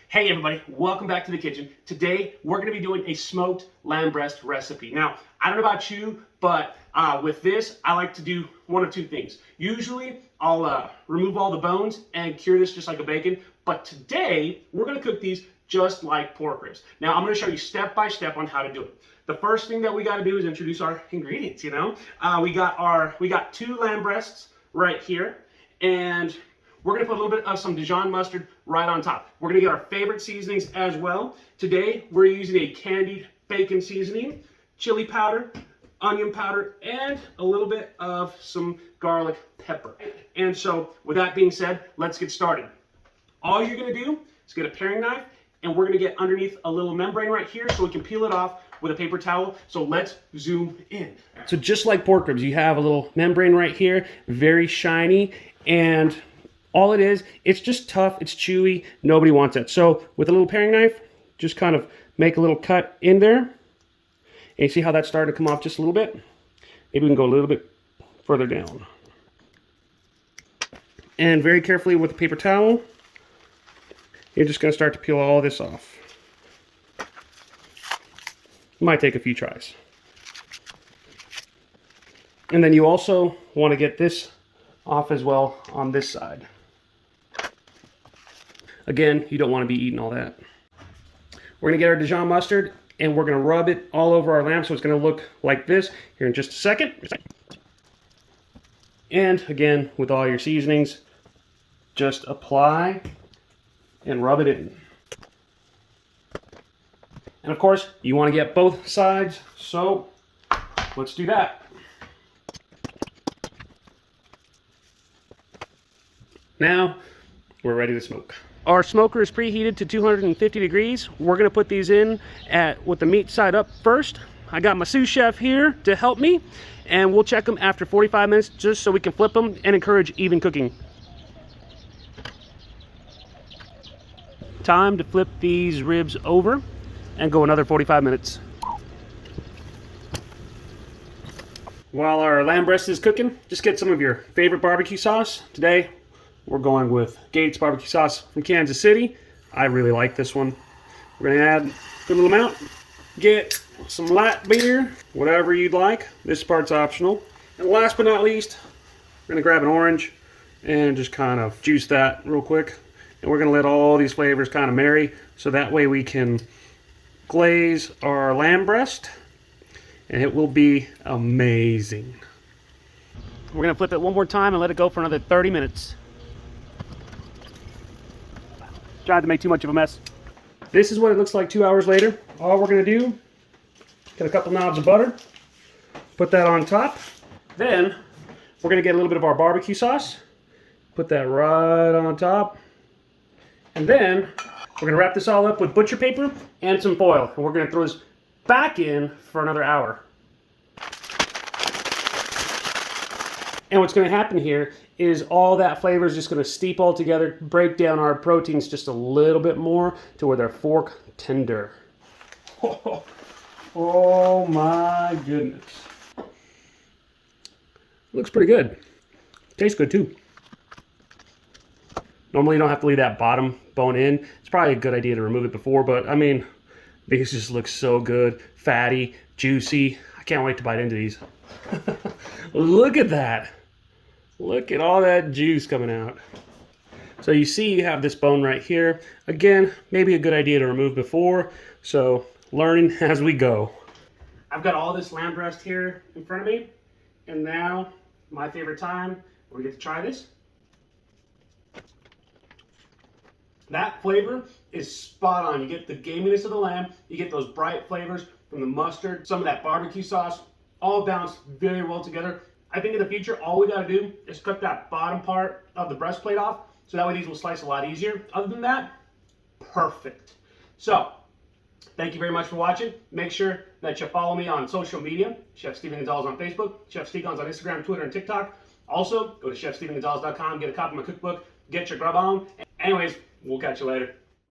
Hey everybody, welcome back to the kitchen. Today we're going to be doing a smoked lamb breast recipe. Now, I don't know about you, but with this, I like to do one of two things. Usually, I'll remove all the bones and cure this just like a bacon, but today we're going to cook these just like pork ribs. Now, I'm going to show you step by step on how to do it. The first thing that we got to do is introduce our ingredients, we got 2 lamb breasts right here, and we're going to put a little bit of some Dijon mustard right on top. We're going to get our favorite seasonings as well. Today, we're using a candied bacon seasoning, chili powder, onion powder, and a little bit of some garlic pepper. And so, with that being said, let's get started. All you're going to do is get a paring knife, and we're going to get underneath a little membrane right here so we can peel it off with a paper towel. So let's zoom in. So just like pork ribs, you have a little membrane right here, very shiny, and all it is, it's just tough, it's chewy, nobody wants it. So with a little paring knife, just kind of make a little cut in there. And you see how that's starting to come off just a little bit? Maybe we can go a little bit further down. And very carefully with a paper towel, you're just going to start to peel all this off. It might take a few tries. And then you also want to get this off as well on this side. Again, you don't want to be eating all that. We're going to get our Dijon mustard and we're going to rub it all over our lamb so it's going to look like this here in just a second. And again, with all your seasonings, just apply and rub it in. And of course, you want to get both sides, so let's do that. Now, we're ready to smoke. Our smoker is preheated to 250 degrees. We're gonna put these in with the meat side up first. I got my sous chef here to help me, and we'll check them after 45 minutes just so we can flip them and encourage even cooking. Time to flip these ribs over and go another 45 minutes. While our lamb breast is cooking, just get some of your favorite barbecue sauce. Today, we're going with Gates barbecue sauce from Kansas City. I really like this one. We're gonna add a good little amount. Get some light beer, whatever you'd like. This part's optional. And last but not least, we're gonna grab an orange and just kind of juice that real quick. And we're gonna let all these flavors kind of marry so that way we can glaze our lamb breast and it will be amazing. We're gonna flip it one more time and let it go for another 30 minutes. Tried to make too much of a mess. This is what it looks like 2 hours later. All we're gonna do, get a couple knobs of butter, put that on top. Then we're gonna get a little bit of our barbecue sauce, put that right on top. And then we're gonna wrap this all up with butcher paper and some foil. And we're gonna throw this back in for another hour. And what's gonna happen here is all that flavor is just going to steep all together, break down our proteins just a little bit more to where they're fork tender. Oh my goodness. Looks pretty good. Tastes good too. Normally you don't have to leave that bottom bone in. It's probably a good idea to remove it before, but I mean, these just look so good. Fatty, juicy. I can't wait to bite into these. Look at that. Look at all that juice coming out. So you see you have this bone right here. Again, maybe a good idea to remove before. So learning as we go. I've got all this lamb breast here in front of me. And now, my favorite time, we get to try this. That flavor is spot on. You get the gaminess of the lamb. You get those bright flavors from the mustard, some of that barbecue sauce, all balanced very well together. I think in the future, all we gotta do is cut that bottom part of the breastplate off, so that way these will slice a lot easier. Other than that, perfect. So, thank you very much for watching. Make sure that you follow me on social media. Chef Steven Gonzalez on Facebook, Chef Stegon's on Instagram, Twitter, and TikTok. Also, go to chefstevengonzalez.com, get a copy of my cookbook, get your grub on. Anyways, we'll catch you later.